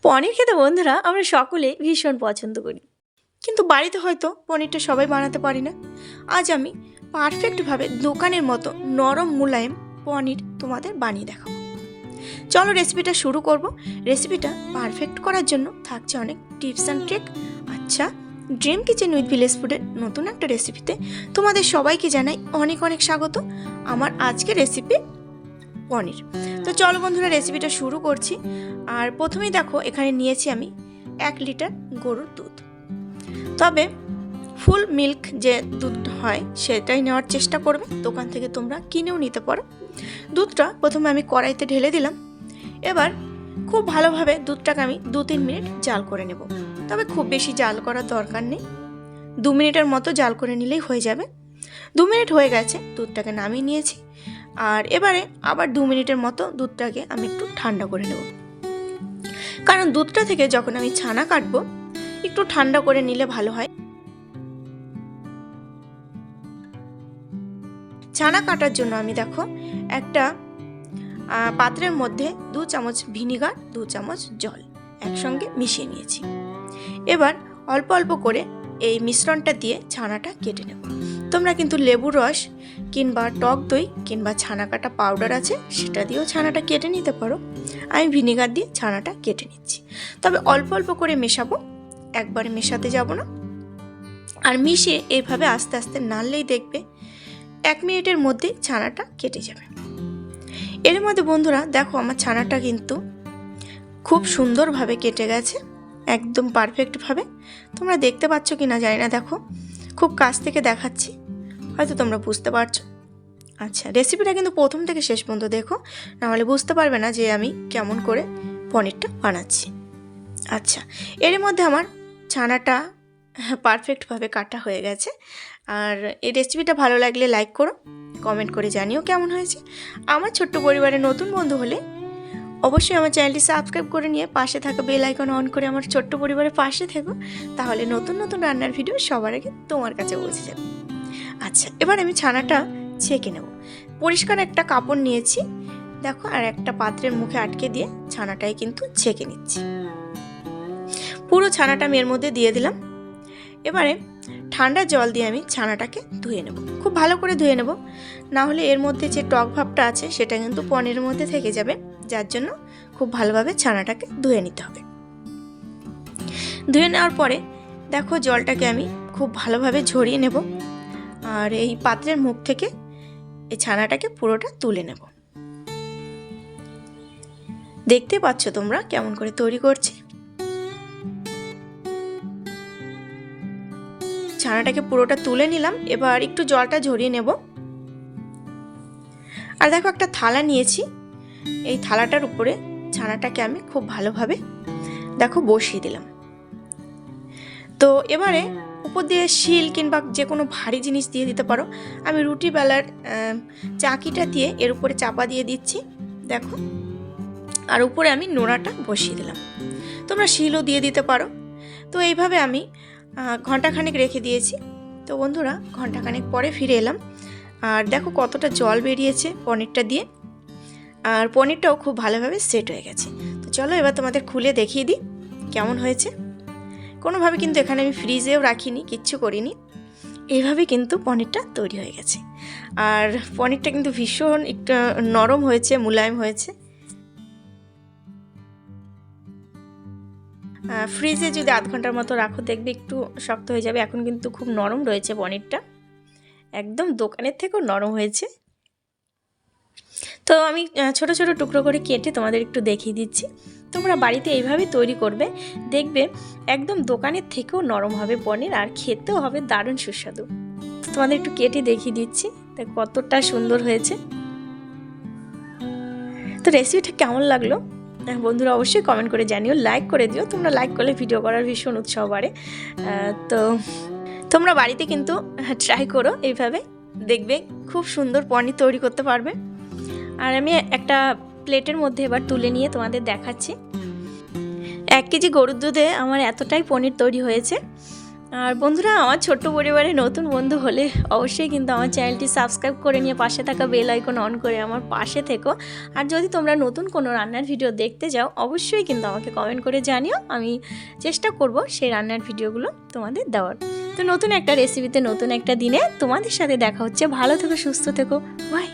পনির খেতে বন্ধুরা আমরা সকলে ভীষণ পছন্দ করি, কিন্তু বাড়িতে হয়তো পনিরটা সবাই বানাতে পারি না। আজ আমি পারফেক্টভাবে দোকানের মতো নরম মুলায়েম পনির তোমাদের বানিয়ে দেখাবো। চলো রেসিপিটা শুরু করব। রেসিপিটা পারফেক্ট করার জন্য থাকছে অনেক টিপস অ্যান্ড ট্রিক। আচ্ছা, ড্রিম কিচেন উইথ ভিলেজ ফুডের নতুন একটা রেসিপিতে তোমাদের সবাইকে জানাই অনেক অনেক স্বাগত। আমার আজকের রেসিপি পনির। তো চলো বন্ধুরা রেসিপিটা শুরু করছি। আর প্রথমেই দেখো এখানে নিয়েছি আমি 1 লিটার গরুর দুধ। তবে ফুল মিল্ক যে দুধ হয় সেটাই নেওয়ার চেষ্টা করবে, দোকান থেকে তোমরা কিনেও নিতে পারো। দুধটা প্রথমে আমি কড়াইতে ঢেলে দিলাম। এবার খুব ভালোভাবে দুধটাকে আমি 2-3 মিনিট জাল করে নেব। তবে খুব বেশি জাল করার দরকার নেই, 2 মিনিটের মতো জাল করে নিলেই হয়ে যাবে। 2 মিনিট হয়ে গেছে, দুধটাকে নামিয়ে নিয়েছি। আর এবারে আবার 2 মিনিটের মতো দুধটাকে আমি একটু ঠান্ডা করে নেব, কারণ দুধটা থেকে যখন আমি ছানা কাটবো একটু ঠান্ডা করে নিলে ভালো হয়। ছানা কাটার জন্য আমি দেখো একটা পাত্রের মধ্যে 2 চামচ ভিনিগার, 2 চামচ জল একসঙ্গে মিশিয়ে নিয়েছি। এবার অল্প অল্প করে এই মিশ্রণটা দিয়ে ছানাটা কেটে নেব। তোমরা কিন্তু লেবুর রস কিংবা টক দই কিংবা ছানা কাটা পাউডার আছে সেটা দিয়েও ছানাটা কেটে নিতে পারো। আমি ভিনিগার দিয়ে ছানাটা কেটে নিচ্ছি। তবে অল্প অল্প করে মেশাবো, একবারে মেশাতে যাব না। আর মিশিয়ে এইভাবে আস্তে আস্তে নাড়লেই দেখবে 1 মিনিটের মধ্যে ছানাটা কেটে যাবে। এর মধ্যে বন্ধুরা দেখো আমার ছানাটা কিন্তু খুব সুন্দরভাবে কেটে গেছে, একদম পারফেক্টভাবে। তোমরা দেখতে পাচ্ছ কি না জানি না, দেখো খুব কাছ থেকে দেখাচ্ছি, হয়তো তোমরা বুঝতে পারছো। আচ্ছা, রেসিপিটা কিন্তু প্রথম থেকে শেষ পর্যন্ত দেখো, নাহলে বুঝতে পারবে না যে আমি কেমন করে পনিরটা বানাচ্ছি। আচ্ছা, এর মধ্যে আমার ছানাটা পারফেক্টভাবে কাটা হয়ে গেছে। আর এই রেসিপিটা ভালো লাগলে লাইক করো, কমেন্ট করে জানিও কেমন হয়েছে। আমার ছোট্ট পরিবারের নতুন বন্ধু হলে অবশ্যই আমার চ্যানেলটি সাবস্ক্রাইব করে নিয়ে পাশে থাকা বেল আইকন অন করে আমার ছোট্ট পরিবারের পাশে থেকো, তাহলে নতুন নতুন রান্নার ভিডিও সবার আগে তোমার কাছে পৌঁছে যাবে। আচ্ছা, এবার আমি ছানাটা ছেঁকে নেব। পরিষ্কার একটা কাপড় নিয়েছি দেখো, আর একটা পাত্রের মুখে আটকে দিয়ে ছানাটাই কিন্তু ছেঁকে নিচ্ছি। পুরো ছানাটা আমি এর মধ্যে দিয়ে দিলাম। এবারে ঠান্ডা জল দিয়ে আমি ছানাটাকে ধুয়ে নেব, খুব ভালো করে ধুয়ে নেব, না হলে এর মধ্যে যে টক ভাবটা আছে সেটা কিন্তু পনিরের মধ্যে থেকে যাবে। যার জন্য খুব ভালোভাবে ছানাটাকে ধুয়ে নিতে হবে। ধুয়ে নেওয়ার পরে দেখো জলটাকে আমি খুব ভালোভাবে ঝরিয়ে নেব। আর এই পাত্রের মুখ থেকে এই ছানাটাকে পুরোটা তুলে নেব। দেখতে পাচ্ছ তোমরা কেমন করে তৈরি করছি। ছানাটাকে পুরোটা তুলে নিলাম। এবার একটু জলটা ঝরিয়ে নেব। আর দেখো একটা থালা নিয়েছি, এই থালাটার উপরে ছানাটাকে আমি খুব ভালোভাবে দেখো বসিয়ে দিলাম। তো এবারে উপর দিয়ে শিল কিংবা যে কোনো ভারী জিনিস দিয়ে দিতে পারো। আমি রুটি বেলার চাকিটা দিয়ে এর উপরে চাপা দিয়ে দিচ্ছি দেখো। আর উপরে আমি নোড়াটা বসিয়ে দিলাম, তোমরা শিলও দিয়ে দিতে পারো। তো এইভাবে আমি ঘন্টাখানেক রেখে দিয়েছি। তো বন্ধুরা ঘন্টাখানেক পরে ফিরে এলাম। আর দেখো কতটা জল বেরিয়েছে পনিরটা দিয়ে, আর পনিরটাও খুব ভালোভাবে সেট হয়ে গেছে। তো চলো এবার তোমাদের খুলে দেখিয়ে দিই কেমন হয়েছে। কোনোভাবে কিন্তু এখানে আমি ফ্রিজেও রাখিনি, কিচ্ছু করিনি, এইভাবে কিন্তু পনিরটা তৈরি হয়ে গেছে। আর পনিরটা কিন্তু ভীষণ একটু নরম হয়েছে, মুলায়েম হয়েছে। ফ্রিজে যদি আধ ঘন্টার মতো রাখো দেখবে একটু শক্ত হয়ে যাবে। এখন কিন্তু খুব নরম রয়েছে পনিরটা, একদম দোকানের থেকেও নরম হয়েছে। তো আমি ছোট ছোট টুকরো করে কেটে তোমাদের একটু দেখিয়ে দিচ্ছি। তোমরা বাড়িতে এইভাবে তৈরি করবে, দেখবে একদম দোকানের থেকেও নরম হবে পনির, আর খেতেও হবে দারুণ সুস্বাদু। তো তোমাদের একটু কেটে দেখিয়ে দিচ্ছি, দেখ কতটা সুন্দর হয়েছে। তো রেসিপিটা কেমন লাগলো বন্ধুরা অবশ্যই কমেন্ট করে জানিও, লাইক করে দিও। তোমরা লাইক করলে ভিডিও করার ভীষণ উৎসাহ বাড়ে। তো তোমরা বাড়িতে কিন্তু ট্রাই করো, এইভাবে দেখবে খুব সুন্দর পনির তৈরি করতে পারবে। আর আমি একটা প্লেটের মধ্যে এবার তুলে নিয়ে তোমাদের দেখাচ্ছি। 1 কেজি গরুর দুধে আমার এতটাই পনির তৈরি হয়েছে। আর বন্ধুরা, আমার ছোট্ট পরিবারে নতুন বন্ধু হলে অবশ্যই কিন্তু আমার চ্যানেলটি সাবস্ক্রাইব করে নিয়ে পাশে থাকা বেল আইকন অন করে আমার পাশে থেকো। আর যদি তোমরা নতুন কোনো রান্নার ভিডিও দেখতে যাও অবশ্যই কিন্তু আমাকে কমেন্ট করে জানিও, আমি চেষ্টা করব সেই রান্নার ভিডিওগুলো তোমাদের দেওয়ার। তো নতুন একটা রেসিপিতে নতুন একটা দিনে তোমাদের সাথে দেখা হচ্ছে। ভালো থেকো, সুস্থ থেকো, বাই।